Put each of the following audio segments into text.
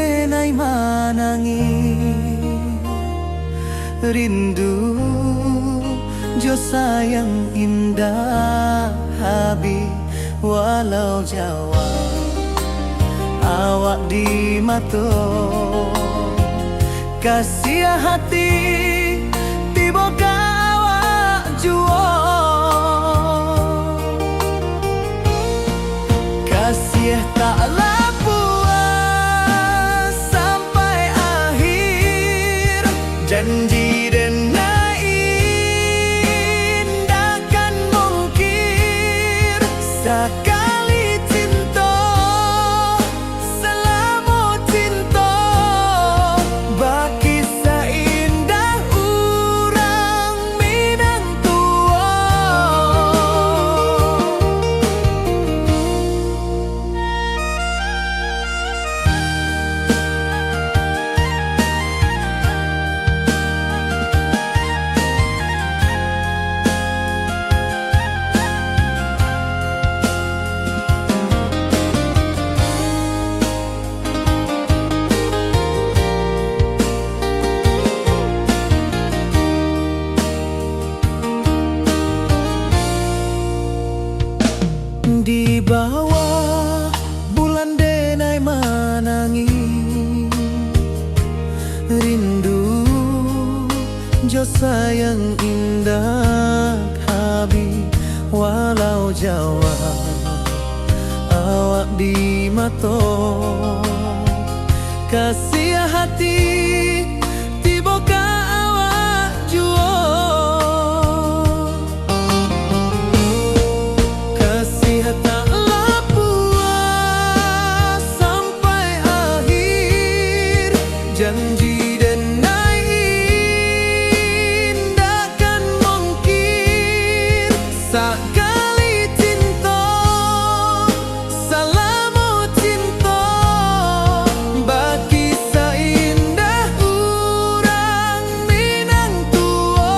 denai manangi rindu jo sayang indah habi walau Jawa awak di mato kasih hati tiba ka awak juo kasih tak puas sampai akhir janji denai indakan mungkir sekali cinta selama cinta baki seindah urang Minang tua. Di bawah bulan denai manangi rindu jo sayang indah habi walau Jawa awak di mato kasih hati tiba ka awak juo taklah puas sampai akhir janji denai indakan mungkir sekali cinta selama cinta baki seindah urang Minang tua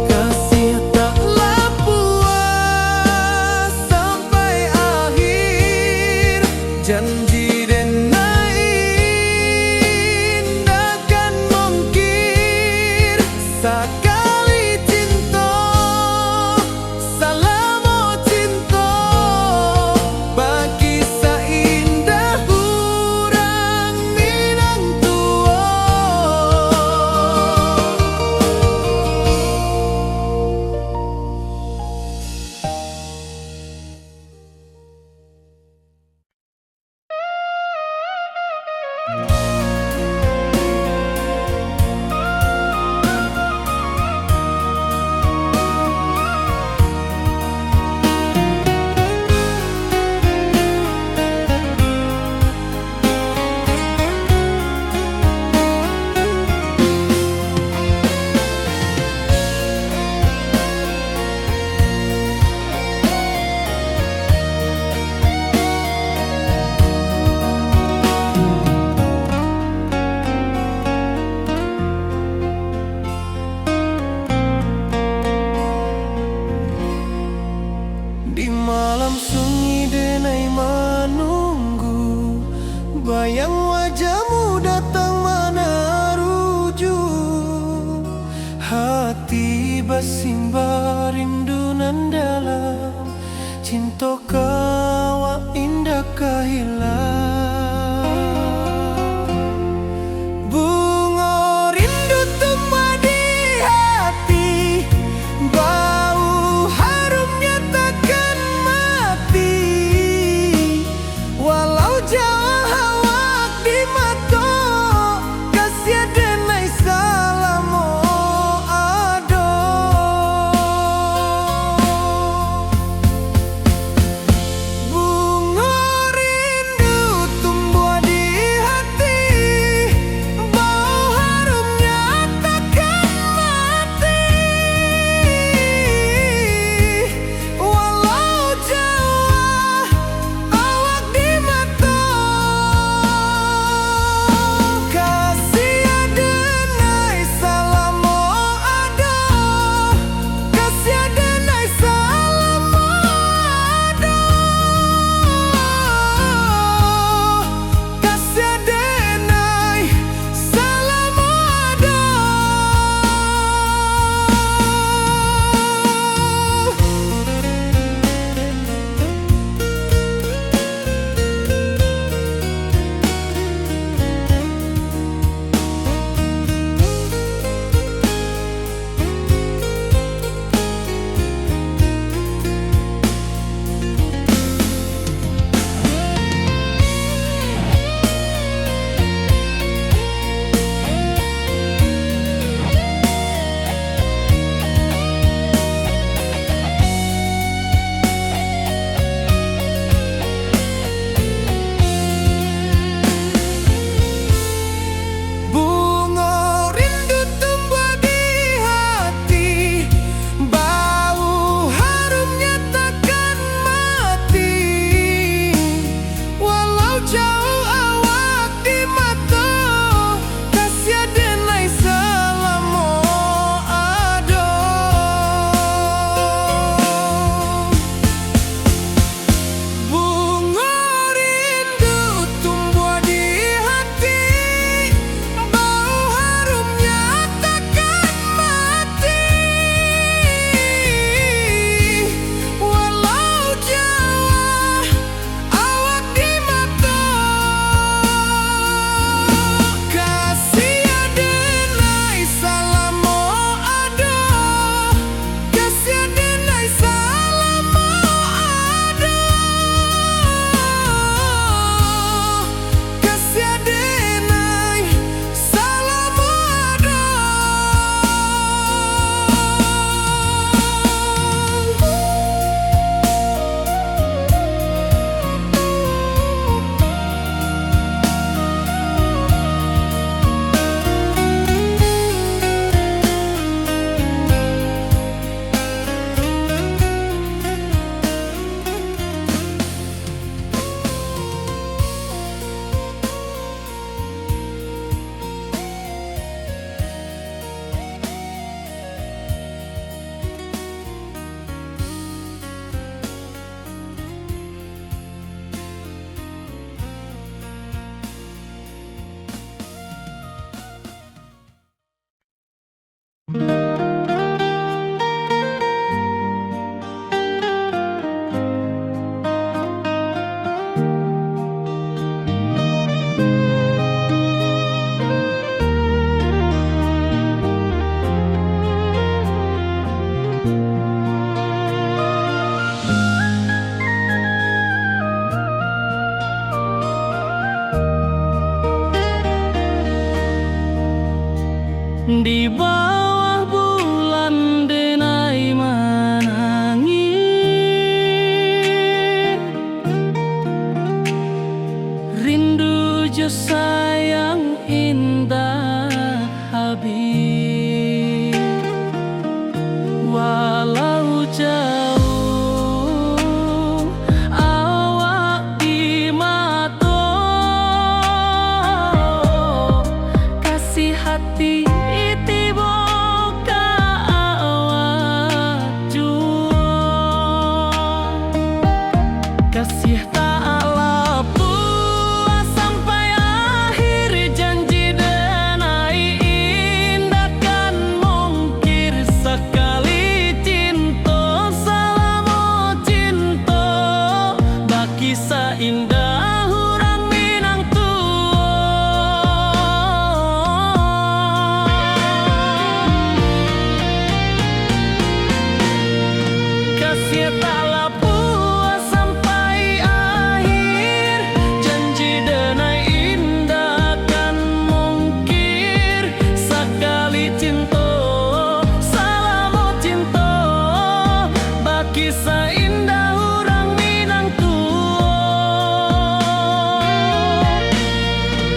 kasih taklah puas sampai akhir janji denai indakan mungkir sekali cinta selama cinta baki seindah urang Minang tua. Di malam sunyi denai menunggu bayang wajahmu datang mana rujuk hati bersimba rindu nan dalam cinta kawa indah kehilang bunga rindu tumbuh di hati bau harumnya takkan mati walau Jawa awak di mato kasih denai salamo ado Di bawah bulan denai menangis, rindu jo sayang indah habis. Walau jauh awak di mata, kasih hati kasih tak puas sampai akhir, janji denai indah kan mungkir. Sekali cinta selama cinta, baki seindah orang Minang tua. Kasih tak puas sampai akhir, janji denai indah kan mungkir. Sekali cinta selama cinta, baki seindah orang Minang tua.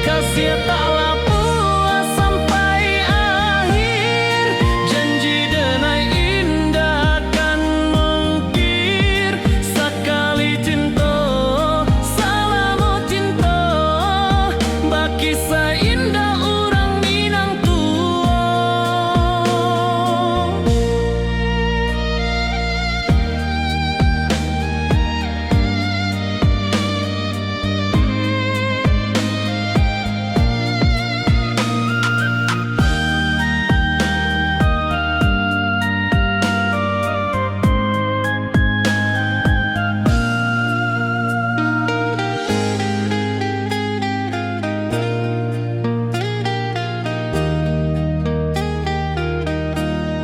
Kasih tak puas sampai akhir, janji denai indah kan mungkir. Sekali cinta selama cinta, baki seindah orang Minang tua.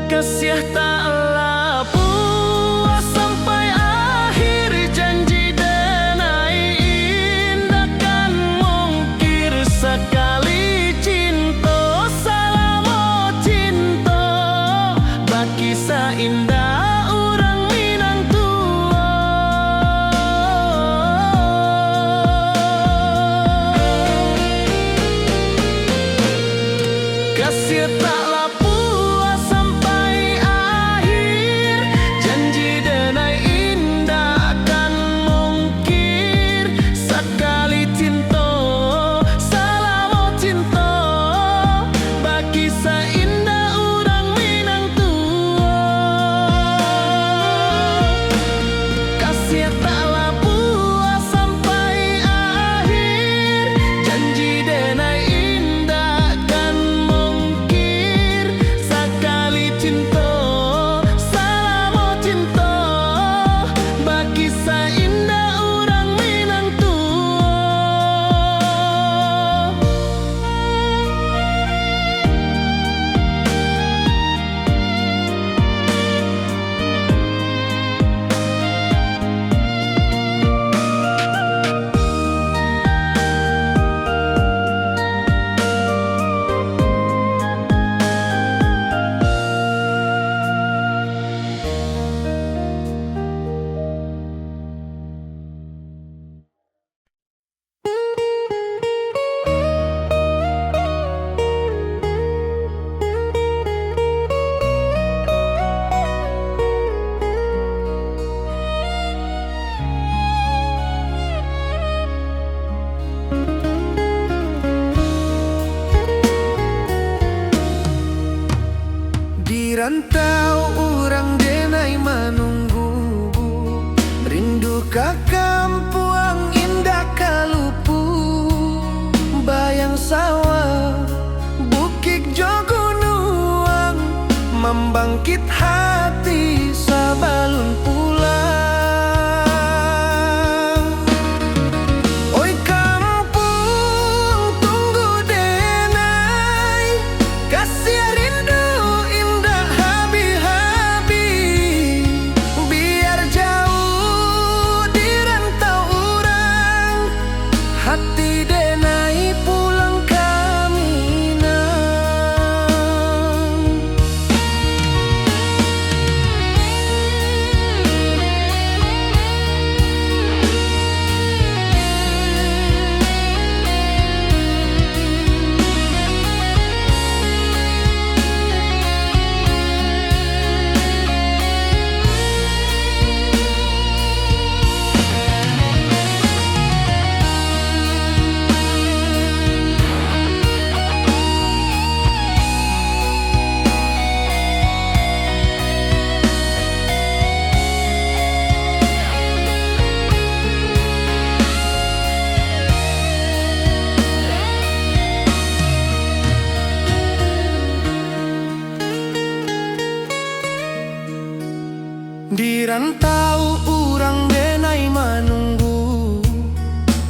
Kasih taklah puas sampai akhir, janji denai indah kan mungkir. Sekali cinta selama cinta, baki seindah orang Minang tua. Kasih taklah puas sampai akhir, janji denai indah kan mungkir. Sekali cinta selama cinta, baki seindah orang Minang tua. Kasih taklah puas sampai akhir, janji denai indah kan mungkir. Sekali cinta selama cinta, baki seindah orang Minang tua. Di rantau orang denai menunggu, rindu ka kampuang indah kalupu. Bayang sawah, bukit jo gunung, membangkit hati sabalun pulang. Oi kampung tunggu denai, kasih rindu indah habi-habi. Biar jauh di rantau orang, hati denai pulang ke Minang.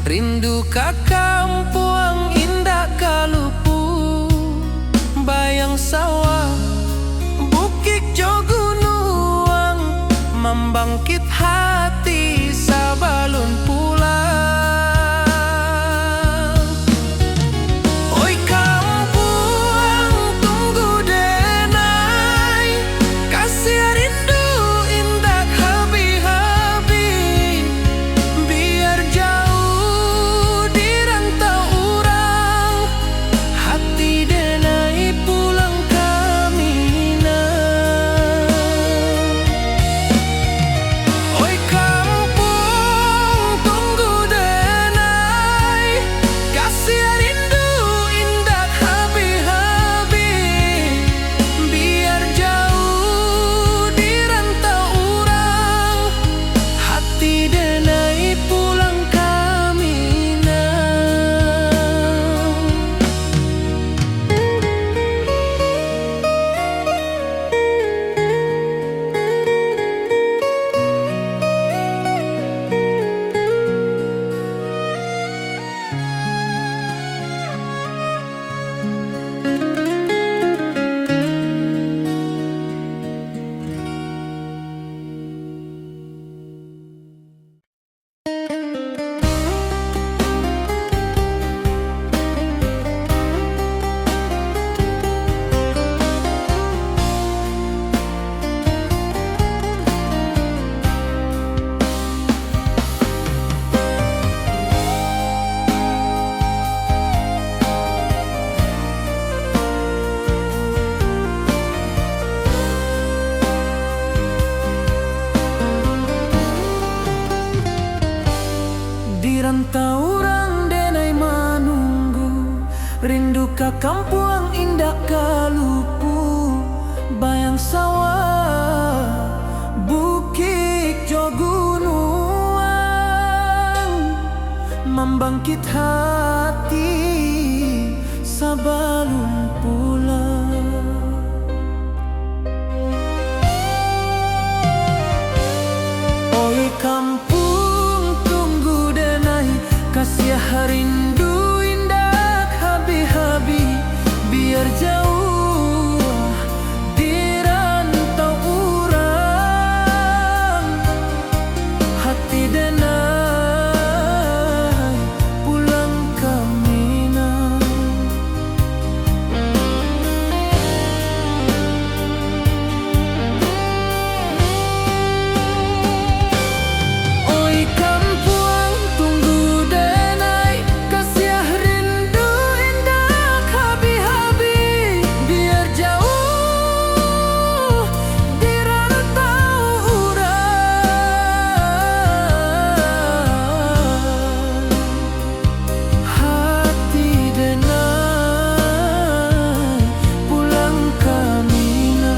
Rindu ka kampung indah kalupu, bayang sawah, bukit jo gunung, membangkit hati sabalun pulang. Oi kampung tunggu denai, kasih rindu indah habi-habi, biar jauh di rantau urang, hati denai pulang kamina. Oi kampung tunggu denai, kasih rindu indah habi-habi, biar jauh di rantau urang, hati denai pulang kamina. Di rantau urang denai manunggu, rindu ka kampung indah kalupu, bayang sawah, bukit jo gunung, membangkit hati sabalun pulang. Oi kampung tunggu denai, kasih rindu indah habi-habi, biar jauh di rantau urang, hati denai pulang kamina. Oi kampung tunggu denai, kasih rindu indah habi-habi, biar jauh di rantau urang, hati denai pulang kamina.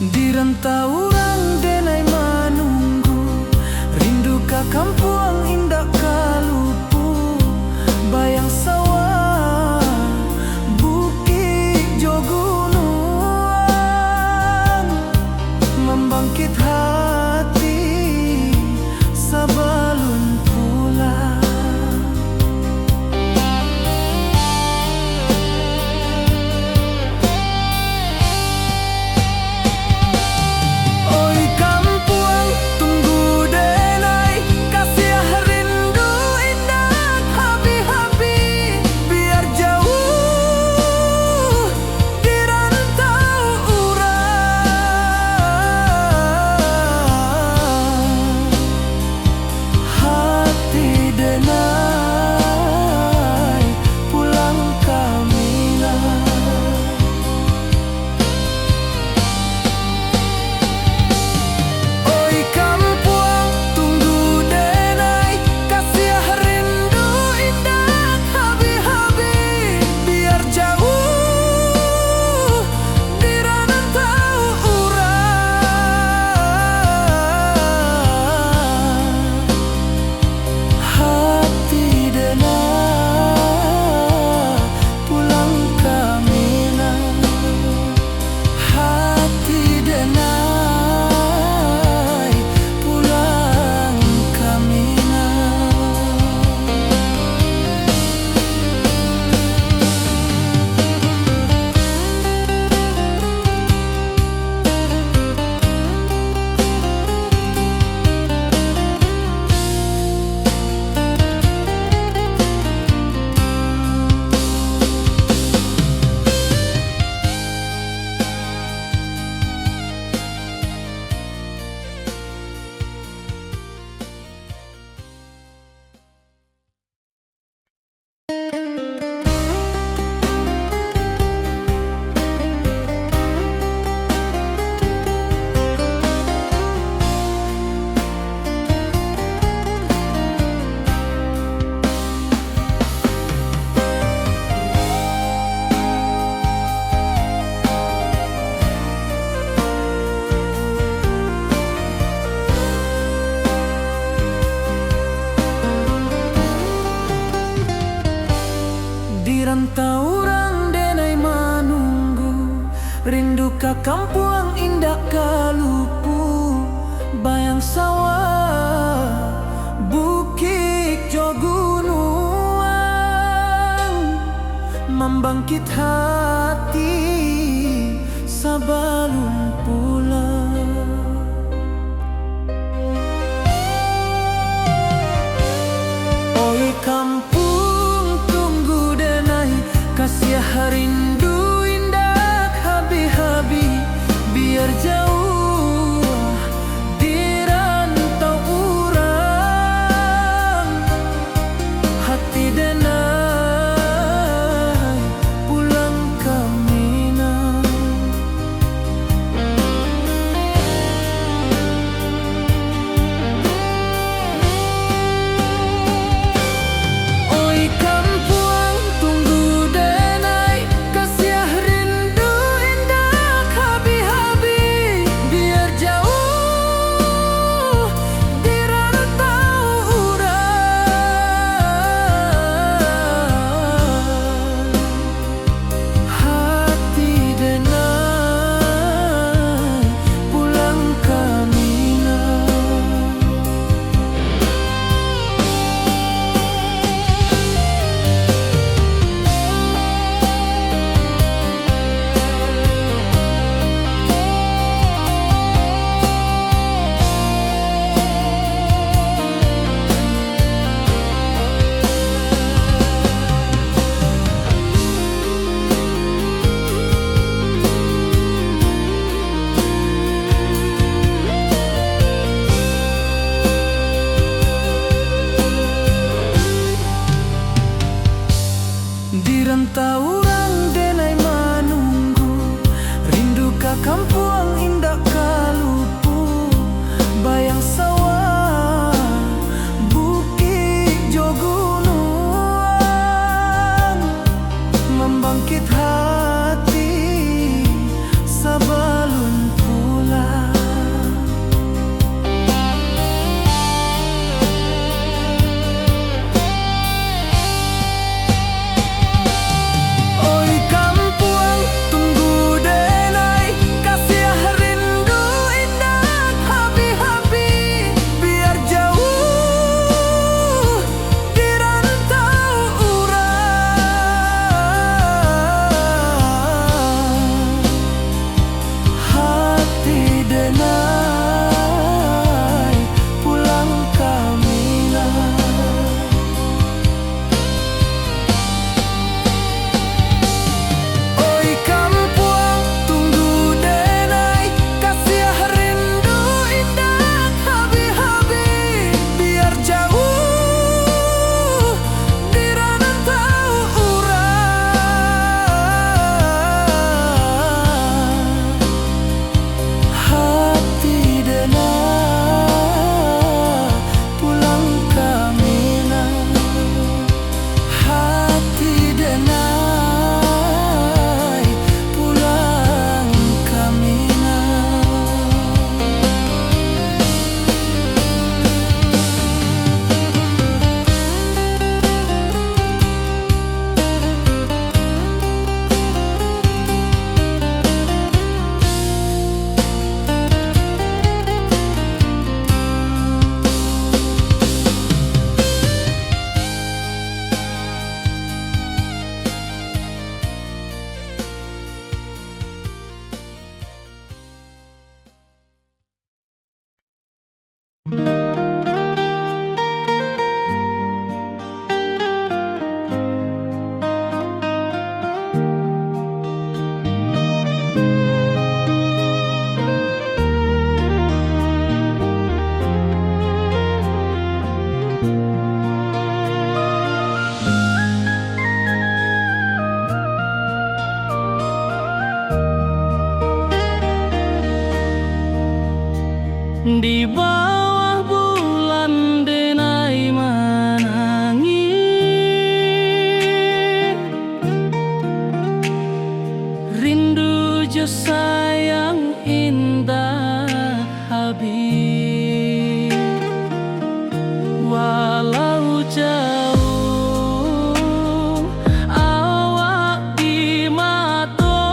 Di rantau urang denai manunggu, rindu ka kampung indah kalupu, bayang sawah, bukit jo gunung, membangkit hati sabalun pulang. ka kampung indah kalupu, bayang sawah, bukit jo gunung, membangkit hati sebelum pulang. Oi kampung tunggu denai, kasih rindu indah habi-habi, biar jauh di rantau urang, hati denai pulang ke Minang. Oi kampung tunggu denai, kasih rindu indah habi-habi, biar jauh di rantau urang, hati denai pulang ke Minang. Di rantau urang denai menunggu, rindu ka kampung indah kalupu, bayang sawah, bukit jo gunung, membangkit hati sebelum pulang. Oi kampung tunggu denai, kasih rindu indah habi-habi, biar jauh di rantau urang, hati denai pulang ke Minang. Oi kampung tunggu denai, kasih rindu indah habi-habi, biar jauh di rantau urang, hati denai pulang ke Minang, hati denai pulang ke Minang. Di bawah bulan denai menangis, rindu jo sayang indah habis, walau jauh awak di mata,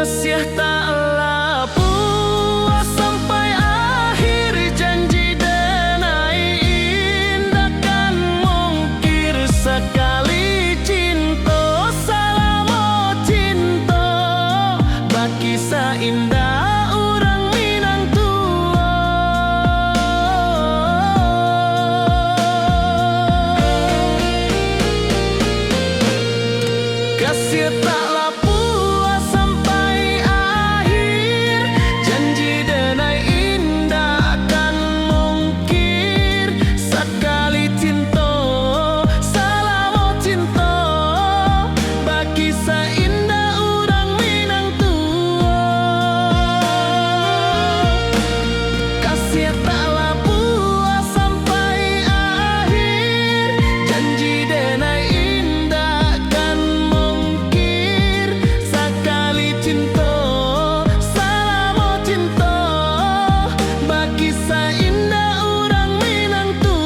Kasih taklah puas sampai akhir, janji denai indah kan mungkir. Sekali cinta salamo cinta, baki indah orang Minang tua. Kasih taklah puas sampai akhir, janji denai indah kan mungkir. Sekali cinta salamo cinta, baki indah orang Minang tua. Kasih taklah puas sampai akhir, janji denai indah kan mungkir. Sekali cinta salamo cinta, baki indah orang Minang tua.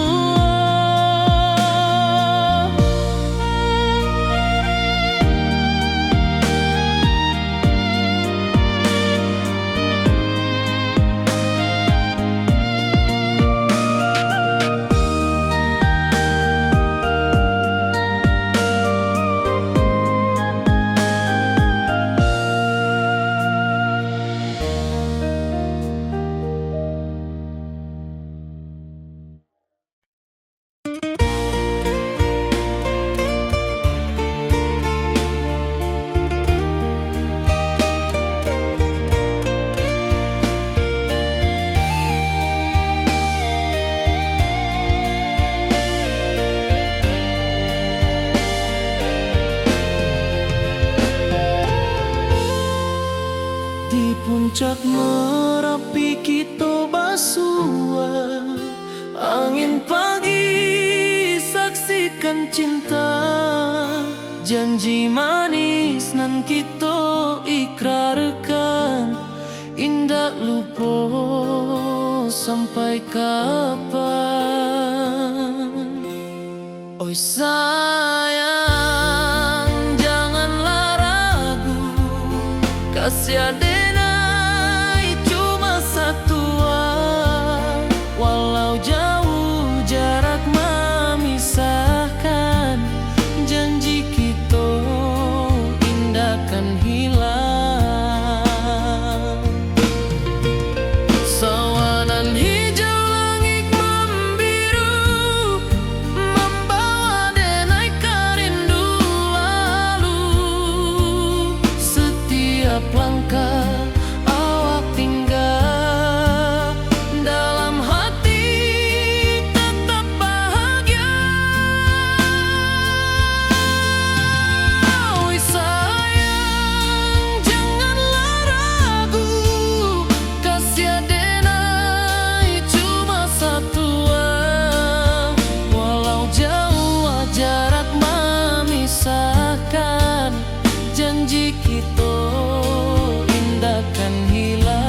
Di puncak Merapi kita basua, angin pagi saksikan cinta. Janji manis nan kita ikrarkan, indah lupa sampai kapan. Oi sayang, janganlah ragu, kasih denai cuma satu. Walau jauh jarak memisahkan, janji kita indah kan hilang. Sawanan hijau langit membiru, membawa denai kerindu lalu. Setiap langkah awak tinggal, dalam hati tetap bahagia. Oi sayang, janganlah ragu, kasih denai cuma satu. Walau jauh jarak memisahkan, janji kita indah kan hilang.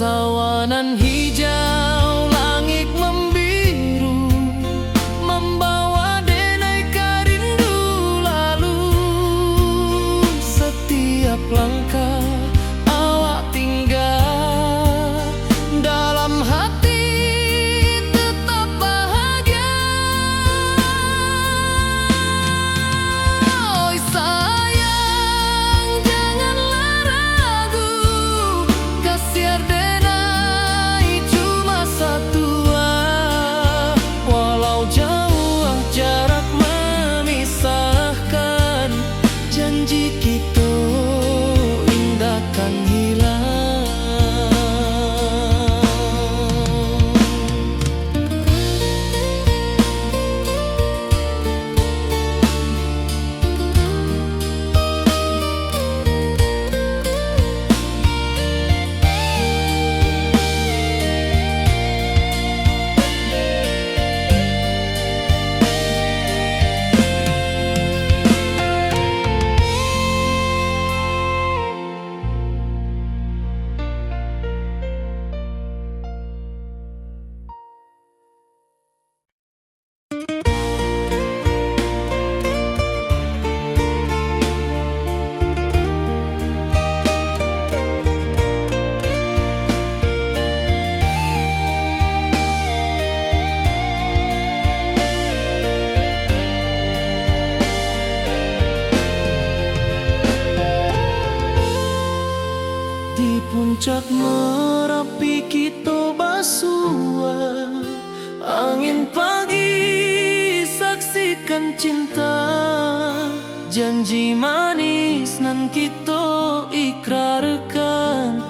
Sawanan hijau langit membiru, membawa denai kerindu lalu. Setiap langkah awak tinggal, dalam hati tetap bahagia. Oi sayang, janganlah ragu, kasih denai cuma satu. Walau jauh jarak memisahkan, janji kita Di puncak Merapi kita basua, angin pagi saksikan cinta, janji manis nan kita ikrarkan,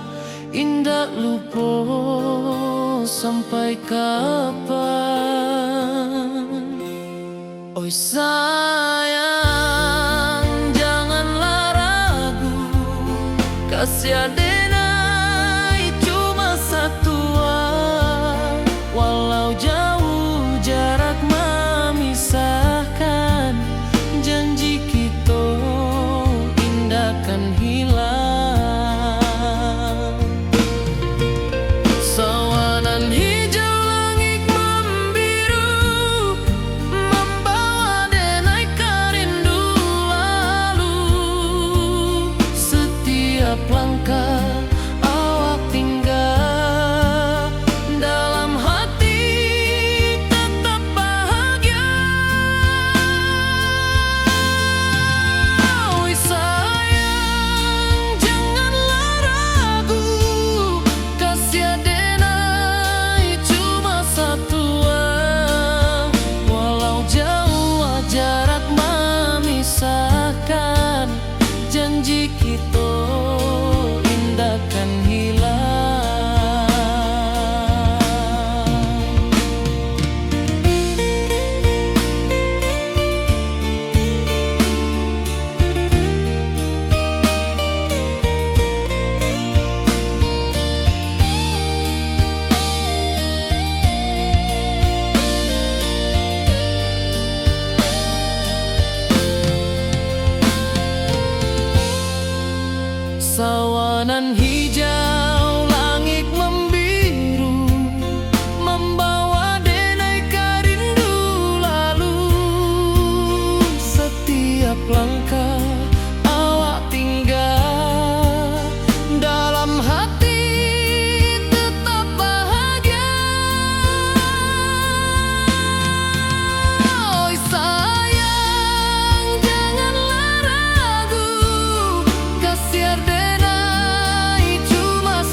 indah lupa sampai kapan. Oi sayang, janganlah ragu, kasih adenai cuma satu, walau jauh jarak memisahkan, janji kita indahkan hilang. Sawanan hijau langit membiru, membawa denai kerindu lalu. Setiap langkah awak tinggal, dalam hati tetap bahagia. Oi sayang, janganlah ragu, kasih adenai cuma satu, walau jauh jarak memisahkan, janji kita indahkan hilang. Sawanan hijau langit membiru, membawa denai kerindu lalu. Setiap langkah awak tinggal, dalam hati tetap bahagia. Oi sayang, janganlah ragu, kasih adenai cuma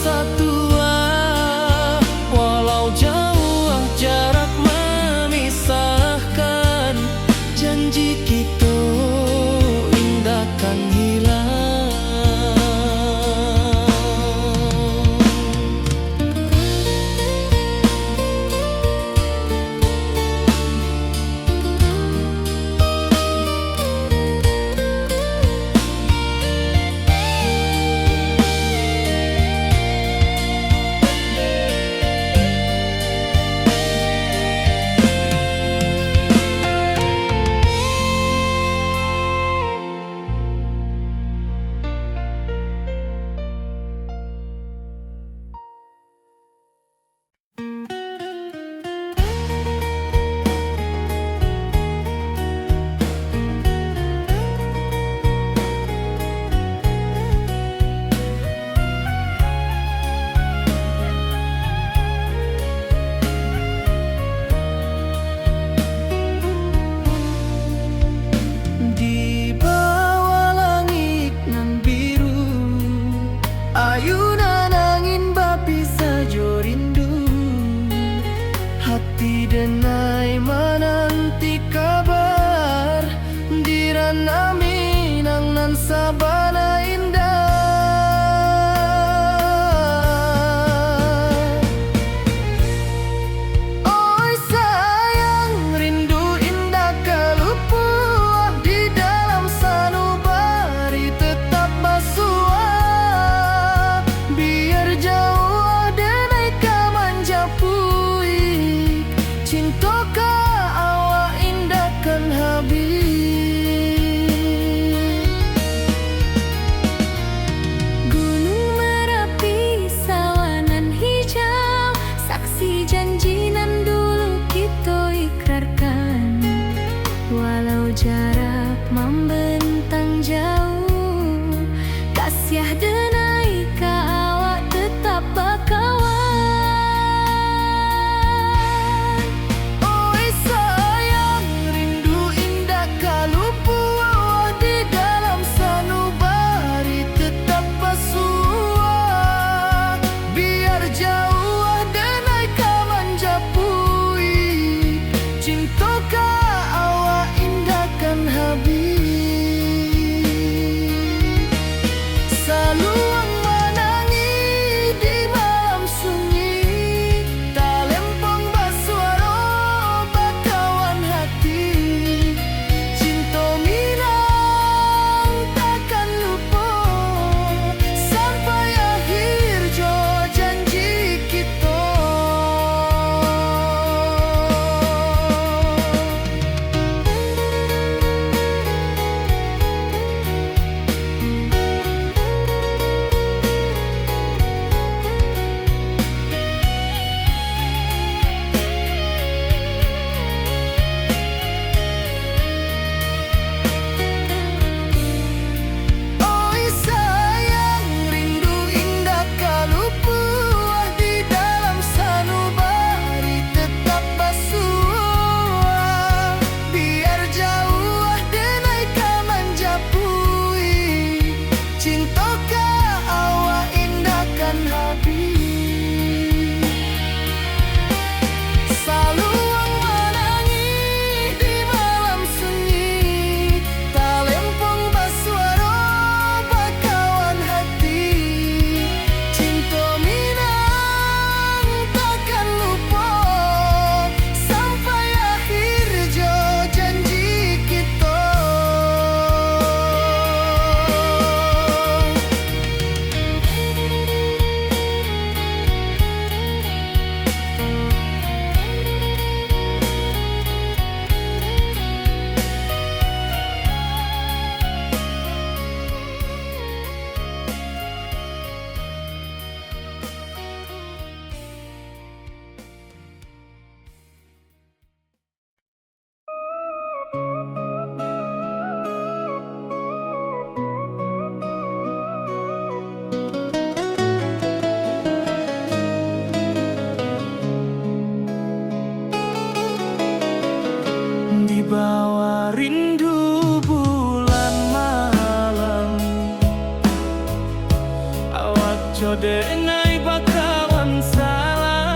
Codenai bakawan salah,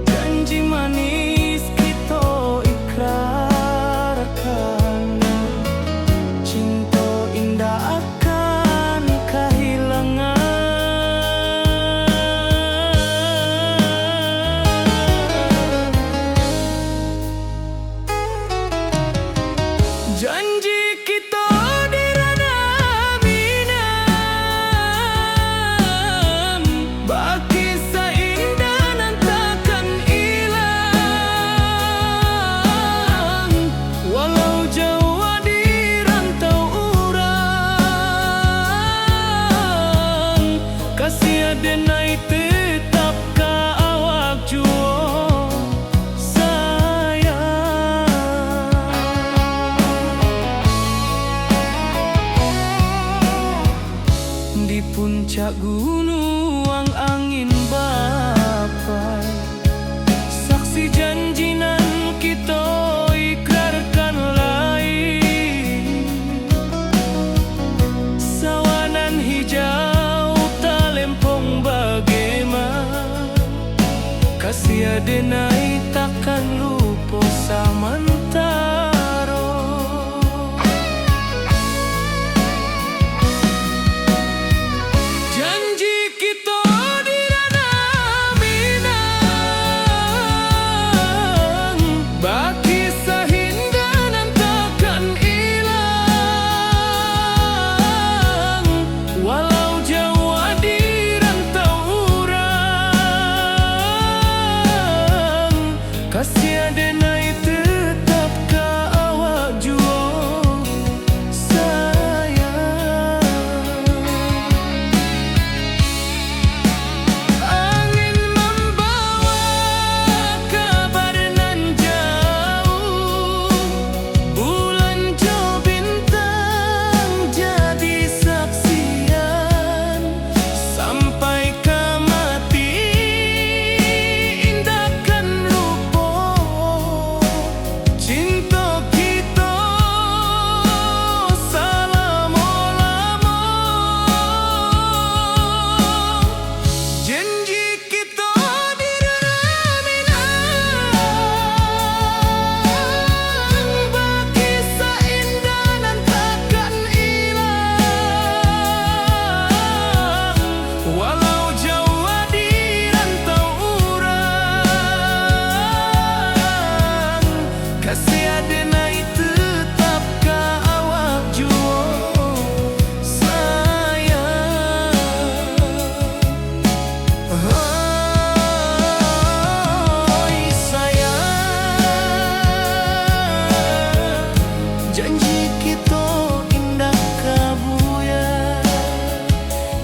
janji manis kita ikrarkan, cinta indah akan kehilangan. Janji kita denai tetap ka awak juo sayang. Di puncak gunung angin bapai, saksi janji nan kita ikrarkan lain. Sawanan hijau kasih denai takkan lupa samantaro. Janji kita di ranah Minang, baki sahindanan takkan hilang, walau jauh di kasih denai tetap ka awak juo sayang. Angin membawa kabar nan jauh, bulan jo bintang jadi saksian, sampai ke mati indahkan cinta kita selama-lama. Janji kita di ranah Minang, baki seindah nan takkan hilang, walau jauh di rantau urang. Kasih denai tetap ka awak juo sayang. Oi sayang, janji kita indah kabuya,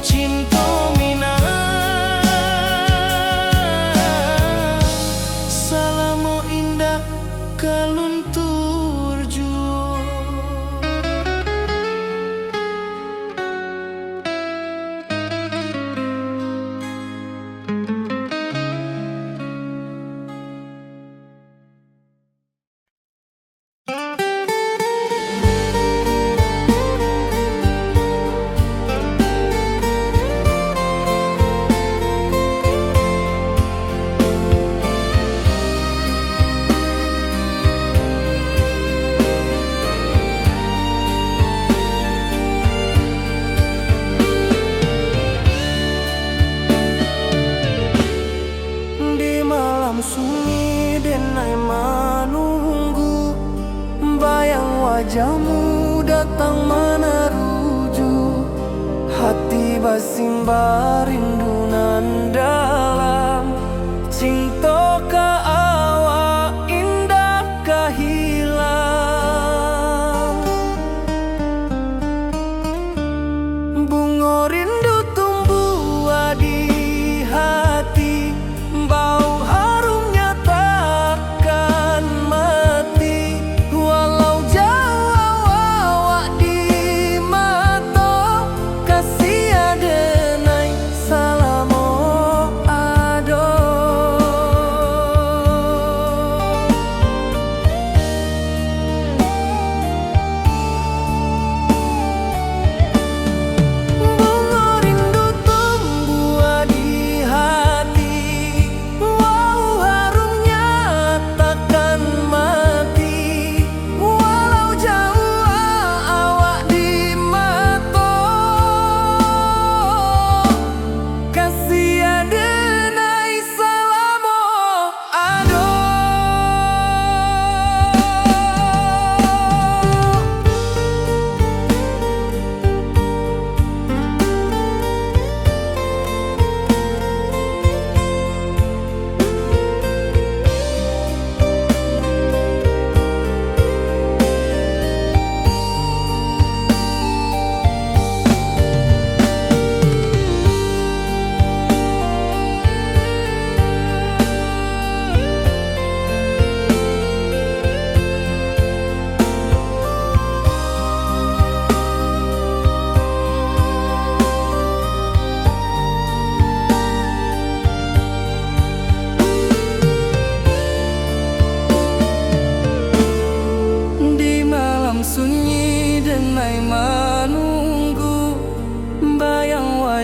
cinta Minang salamo indah kaluntur juo. Sunyi denai menunggu, bayang wajahmu datang meneruju, hati basimba rindu nan dalam, cinta ka awak indah ka hilang. Bunga rindu tumbuh di hati, bau salah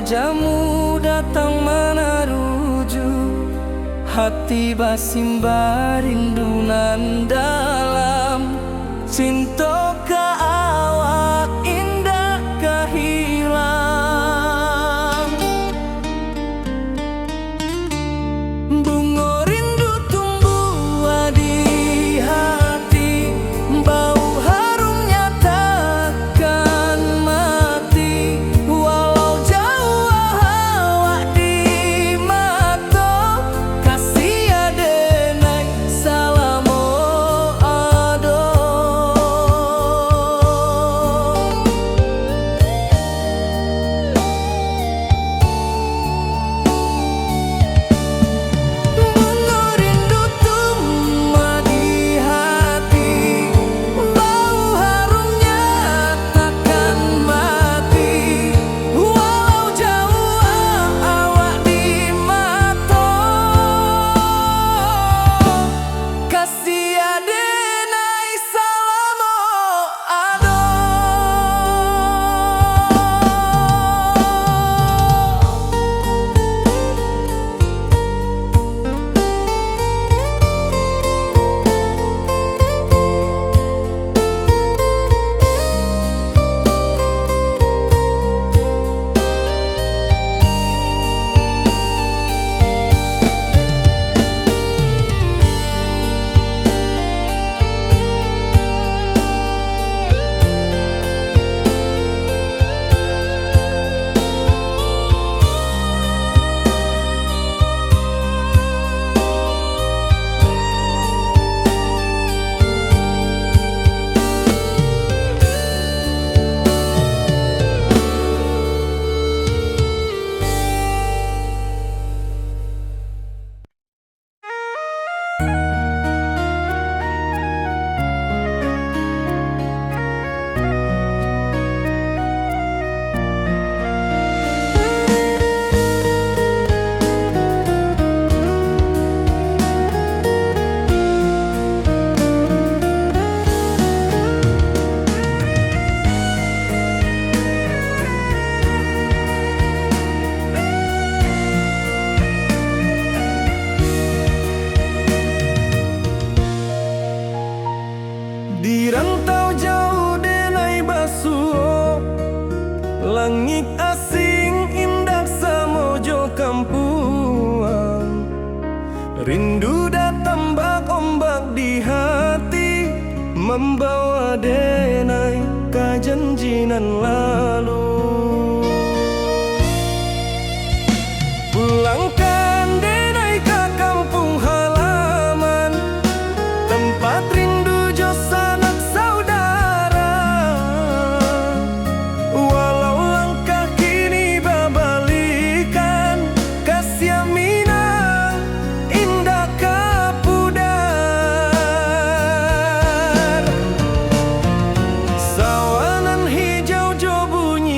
wajahmu datang menaruju, hati basimba rindunan dalam cinta ka awak indah kahilang. Bunga rindu tumbuh di hati, bau harumnya takkan mati. Walau jauh awak di mata, kasih adenai salamo ado. Bunga rindu tumbuh di hati, bau harumnya takkan mati. Walau jauh awak di mata, kasih adenai salamo ado. Di rantau jauh denai basuh, langit asing indah samojo kampuang. Rindu datang bak ombak di hati, membawa denai kajanjinan lalu. Pulangkan denai ke kampung halaman, tempat rindu jo sanak saudara. Walau langkah kini babalikan, kasih minang indah kapudar. Sawanan hijau jo bunyi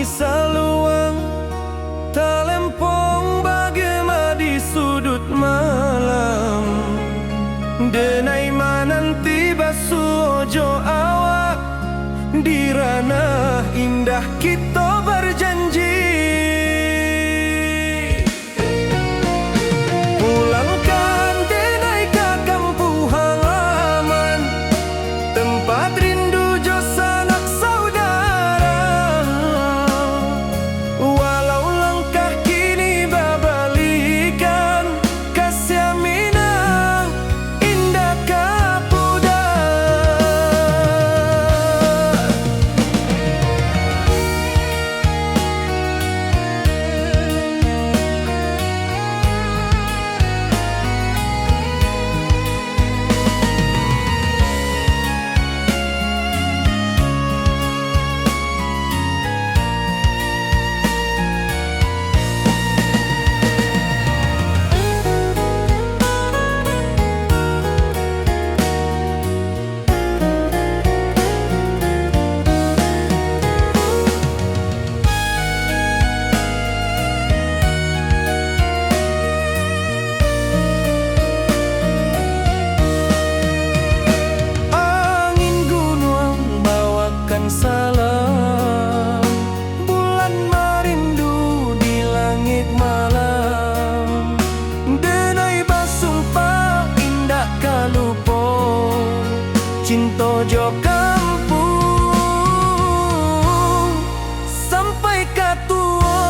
katuo.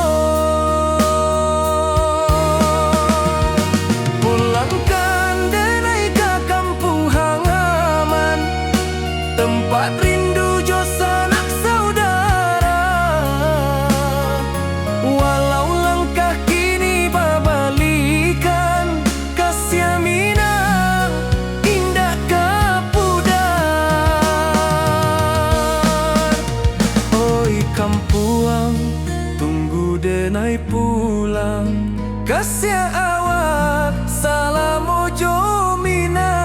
Pulangkan denai ke kampung halaman, tempat rindu jo sanak saudara. Walau langkah kini babalikan, kasih minang indah kapudar. Oi kampuang, tunggu denai pulang, kasih awak salam ojo minang.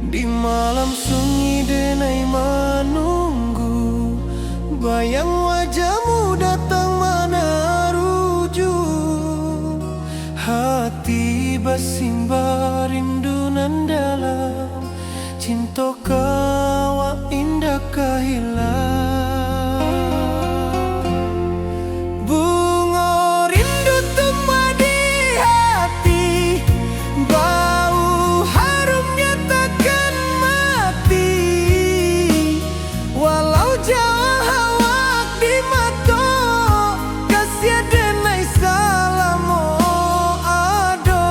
Di malam sunyi denai menunggu, bayang wajahmu datang meneruju. Hati bersimbar rindu nan dalam, cinta kawa indah kehilang. Bunga rindu tumbuh di hati, bau harumnya takkan mati. Walau jauh awak di mata, kasih denai salam ado.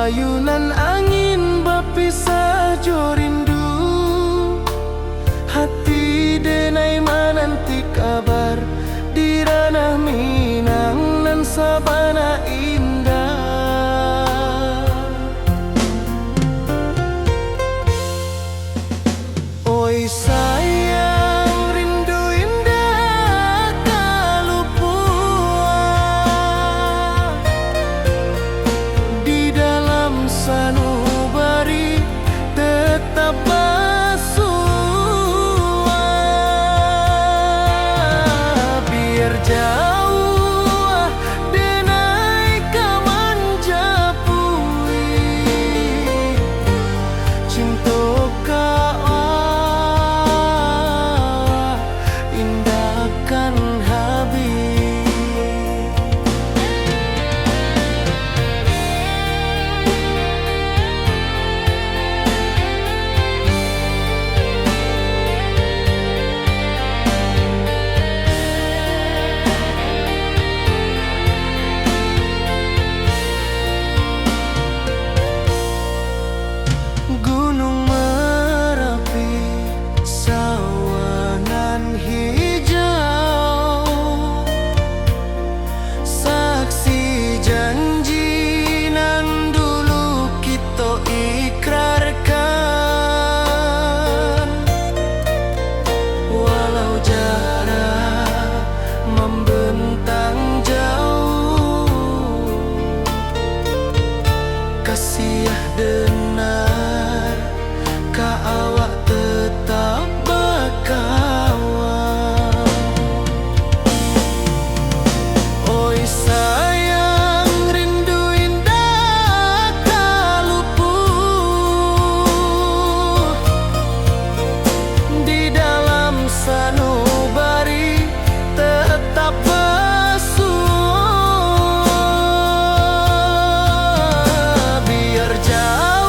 ayunan angin bapisah jo rindu. Hati denai menanti kabar di ranah Minang nan sabana indah. Oi sayang, rindu indah kalupua di dalam sanubari tetap bersua. Biar jauh denai kaman japui cinta indahkan habis. Gunung Merapi, sawangan hijau, saksi janji nan dulu kita ikrarkan. Walau jarak membentang jauh, kasih denar ka awak tetap berkawan. Oi sayang, rindu indah kaluput di dalam sanubari tetap bersua. Biar jauh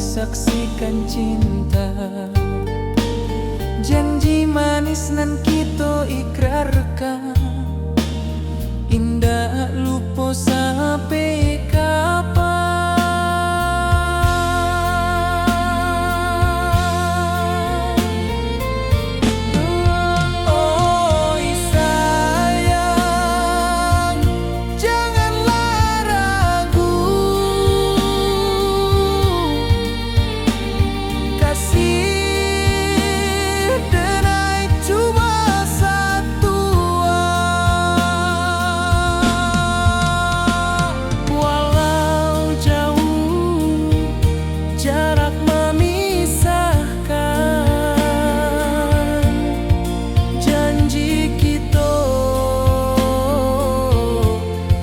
saksikan cinta. Janji manis nan kita ikrarkan, indah lupa sampai kapan. Oi sayang, janganlah ragu, kasih denai cuma satu. Walau jauh jarak memisahkan, janji kita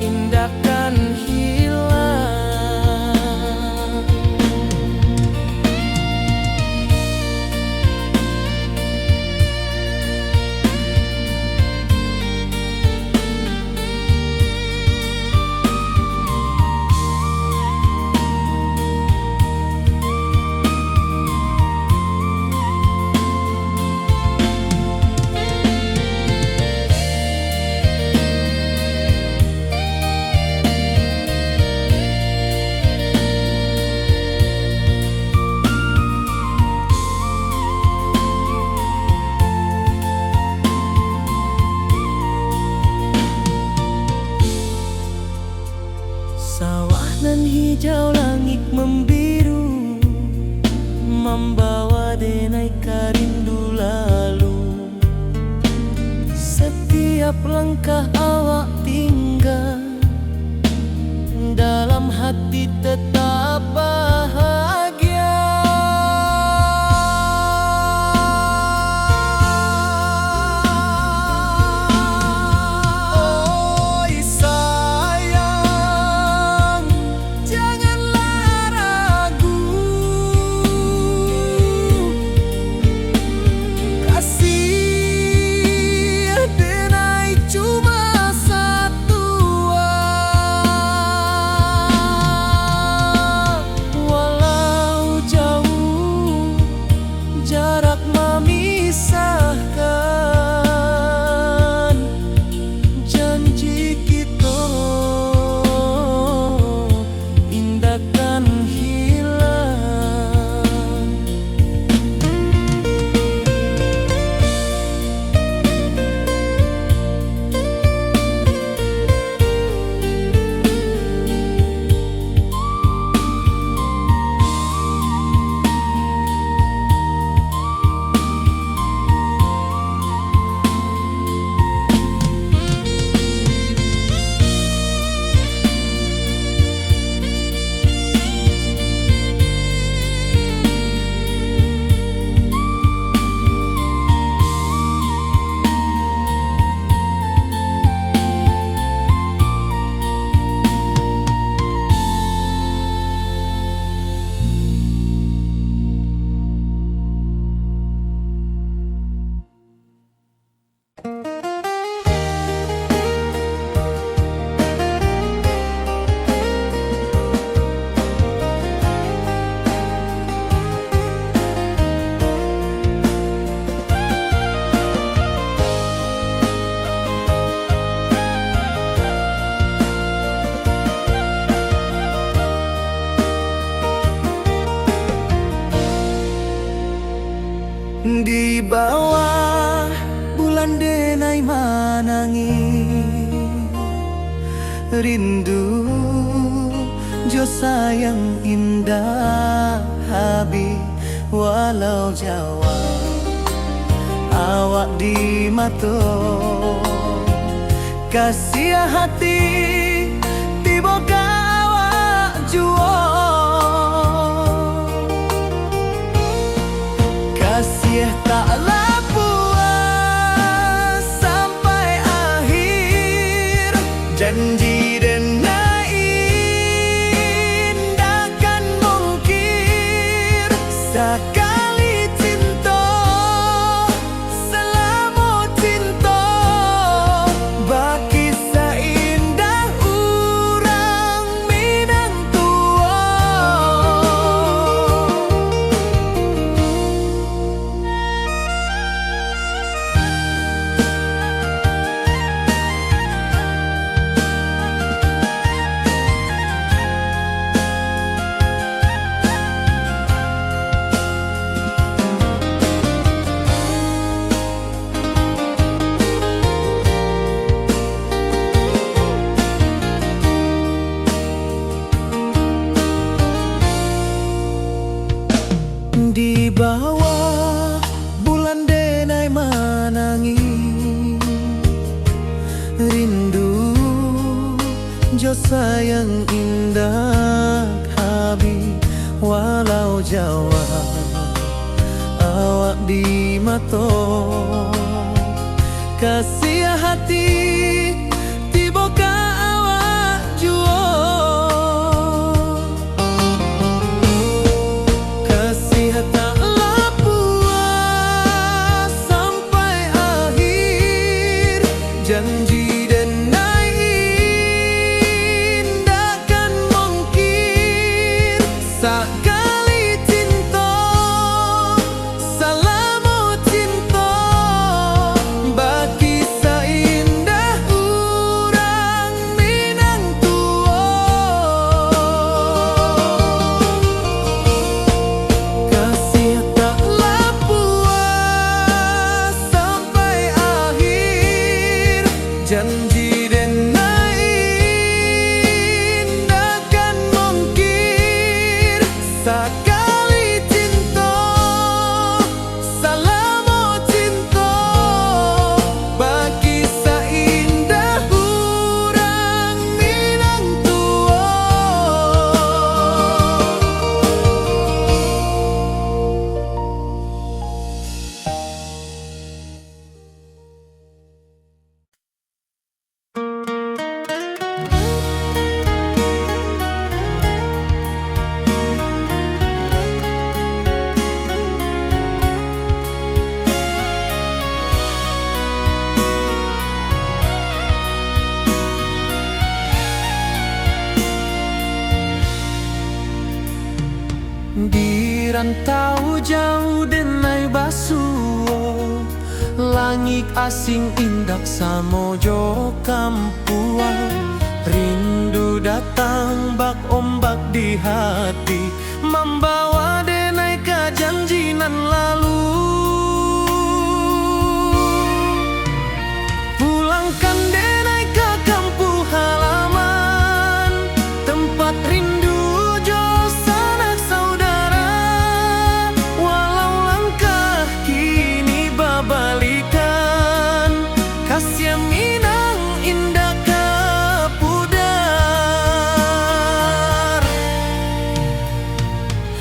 indahkan hilang. Sawah nan hijau, langit membiru, membawa denai karindu lalu. Setiap langkah awak tinggal, dalam hati tetap bahagia. Oi sayang, janganlah ragu, kasih denai cuma satu. Walau jauh jarak memisahkan, janji kita indahkan hilang. Di bawah bulan denai manangi, rindu jo sayang indah habi. Walau jauh awak di mata, kasih hati tiba awak jua. Kasih taklah puas sampai akhir, janji denai indahkan mungkir. Sekali cinta selama cinta, baki seindah urang Minang tua. bawah bulan denai manangi rindu jo sayang indah habi walau Jawa awak di mato kasih hati tiba ka awak juo kasih tak lapuas sampai akhir janji denai indahkan mungkir sekali cinta salamu cinta bagi seindah urang Minang tua kasih tak lapuas sampai akhir janji denai indahkan mungkir sekali cinta salamu cinta bagi seindah urang Minang tua. Di rantau jauh denai basuo langit asing indak samojo kampuan rindu datang bak ombak di hati membawa denai ke janji nan lalu pulangkan denai ke kampung halaman tempat rindu jo sanak saudara walau langkah kini babalikan kasih Minang indah ke pudar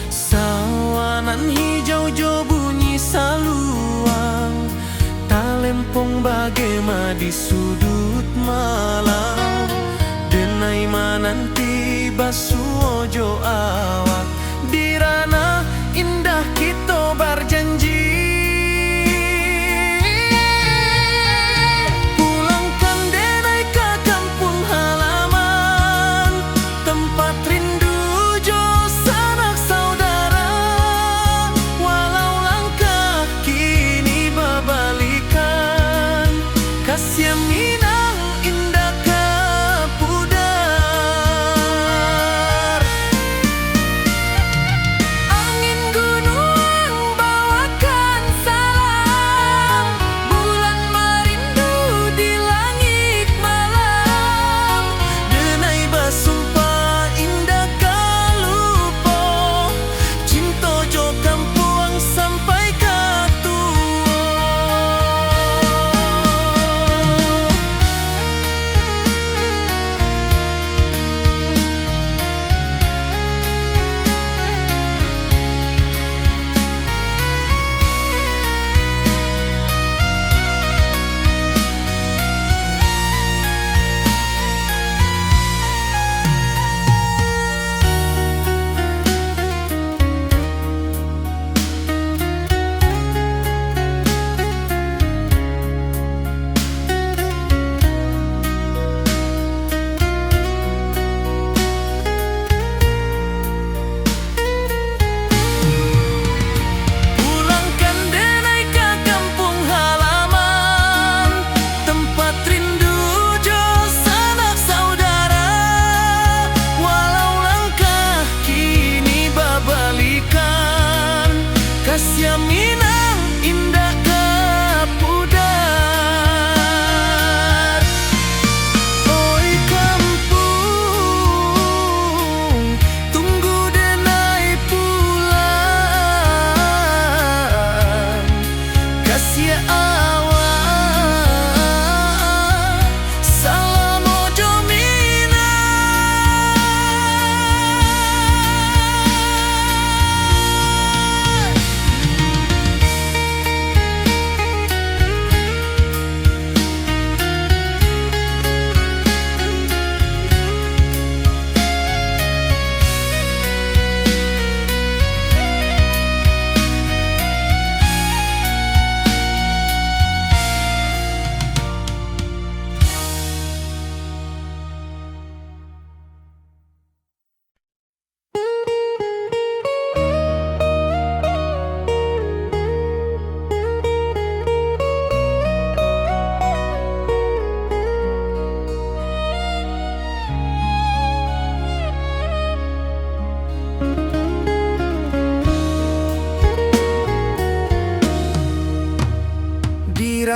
sawanan hijau jo bunyi saluang talempong bagema di sudut malam denai mananti basuo jo awak di ranah indah kita berjanji pulangkan denai ke kampung halaman tempat rindu jo sanak saudara walau langkah kini babalikan kasih Minang indah ke pudar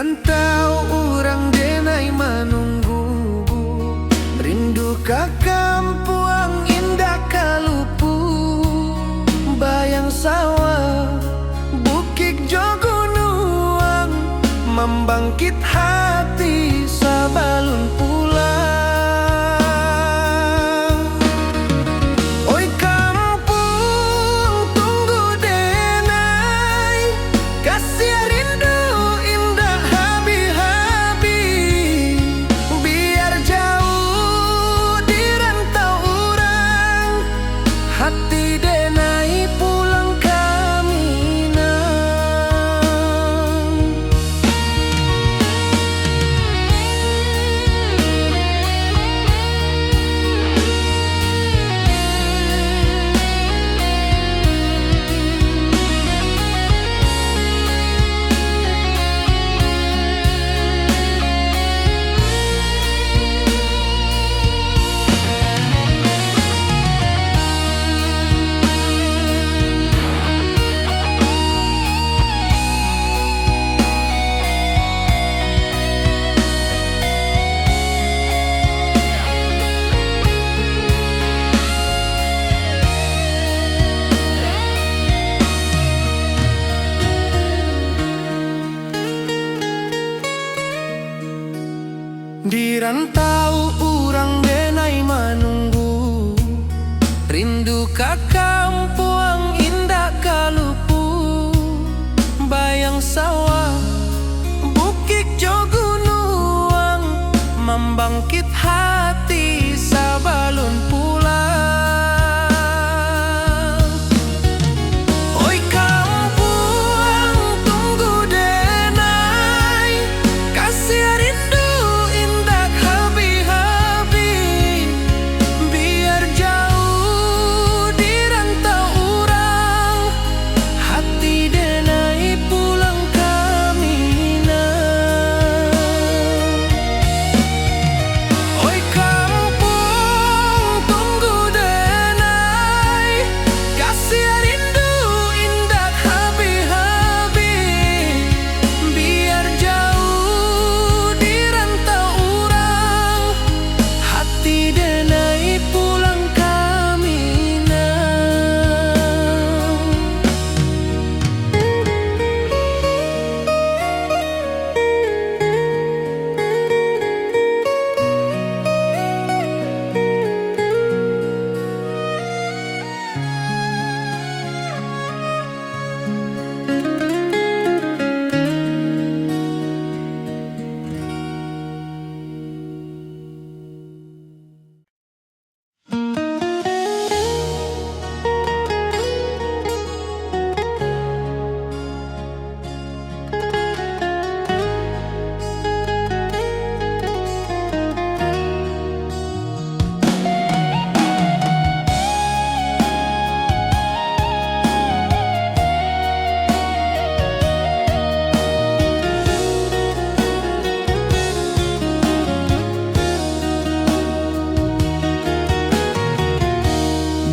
rantau orang denai menunggu, rindu ka kampung indah kalupu, bayang sawah bukit jogunuang, membangkit hati sabalun pulang. Oi kampung tunggu denai, kasih rindu indah habi-habi, biar jauh di rantau orang, hati denai pulang kaminang. Di rantau orang denai menunggu, rindu ka kampung indah kalupu, bayang sawah bukit jogunuang, membangkit hati sabalun pulang. Oi kampung tunggu denai, kasih rindu indah habi-habi, biar jauh di rantau orang, hati denai pulang kaminang. Oi kampung tunggu denai, kasih rindu indah habi-habi, biar jauh di rantau orang, hati denai pulang kaminang.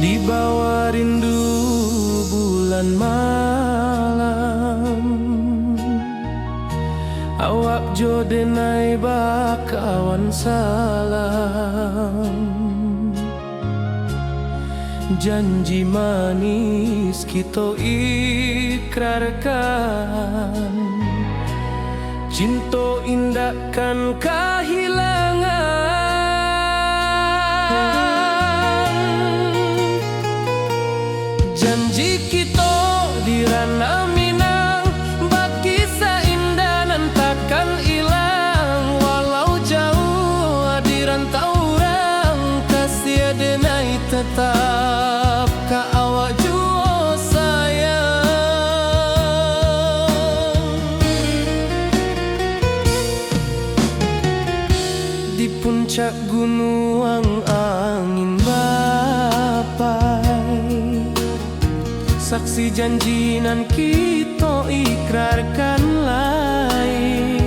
Di bawah rindu bulan malam, awak jo denai bakawan salam, janji manis kita ikrarkan, cinta indah kan kehilangan. Janji kita di ranah Minang, bakisah indah nan takkan hilang, walau jauh di rantau orang, kasih denai tetap ka awak jua sayang. Di puncak gunung angin bapai, saksi janji nan kita ikrarkan lain,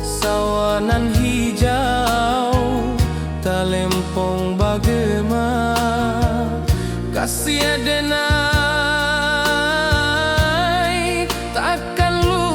sawanan hijau talempong bagema, kasih denai takkan lupa.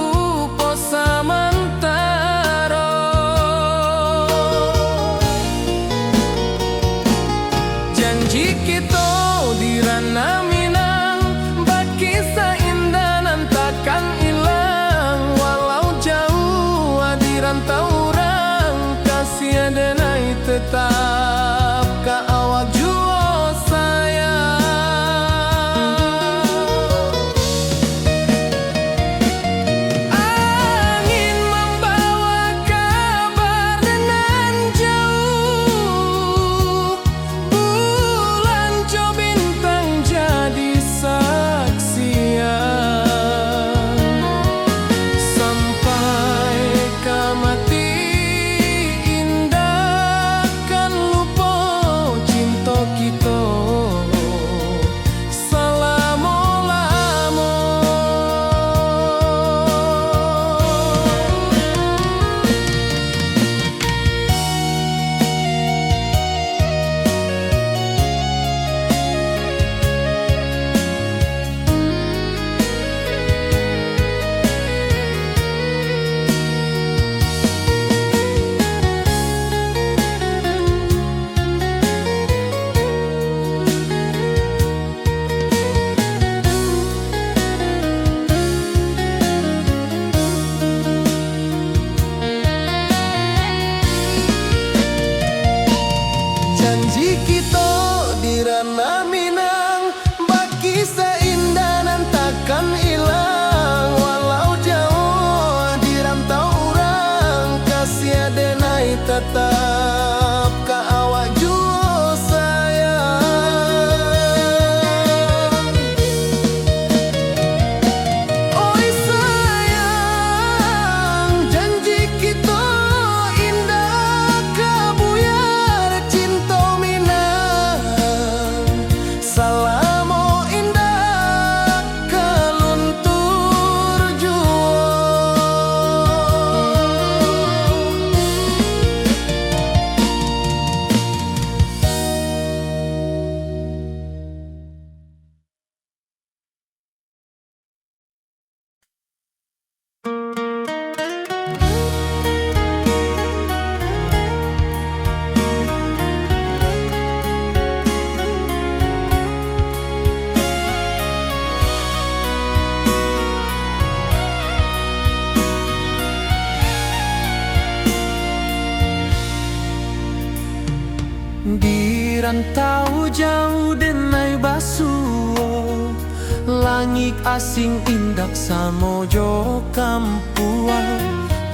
rantau jauh denai basuo, langit asing indak samojo kampuan.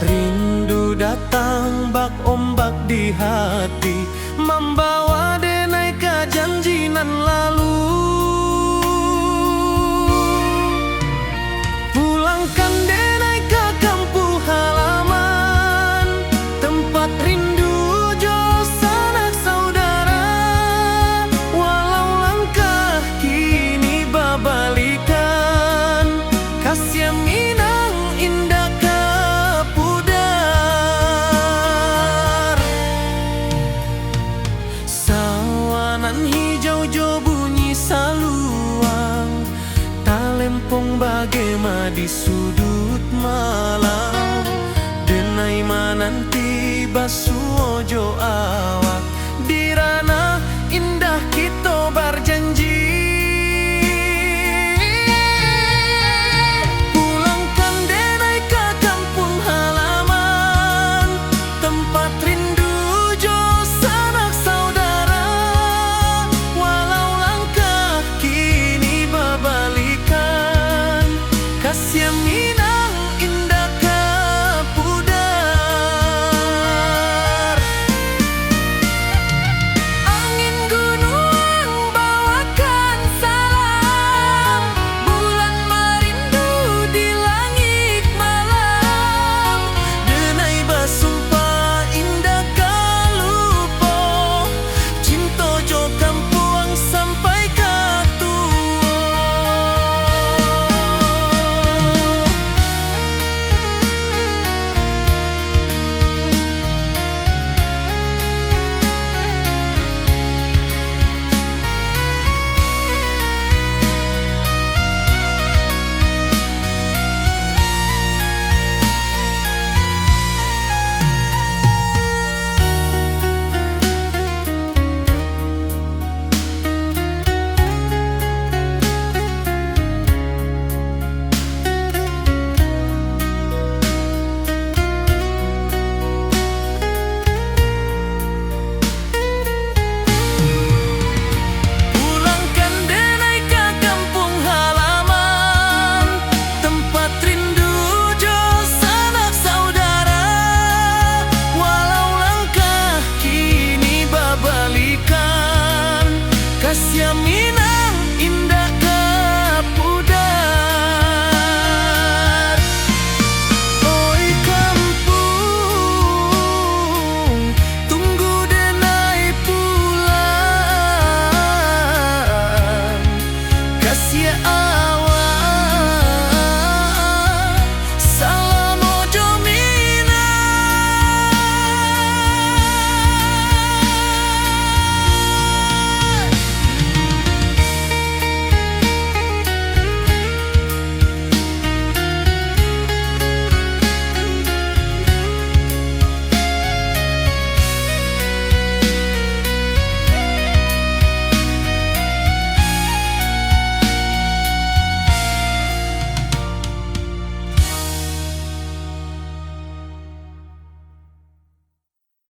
Rindu datang bak ombak di hati, membawa denai ke janjinan lalu. Pulangkan denai ke kampung halaman, tempat rindu jo sanak saudara. Walau langkah kini babalikan, kasih minang indah ke pudar. Sawanan hijau jo bunyi saluang, talempong bagema di sudut malam. Denai mananti basuo jo awak,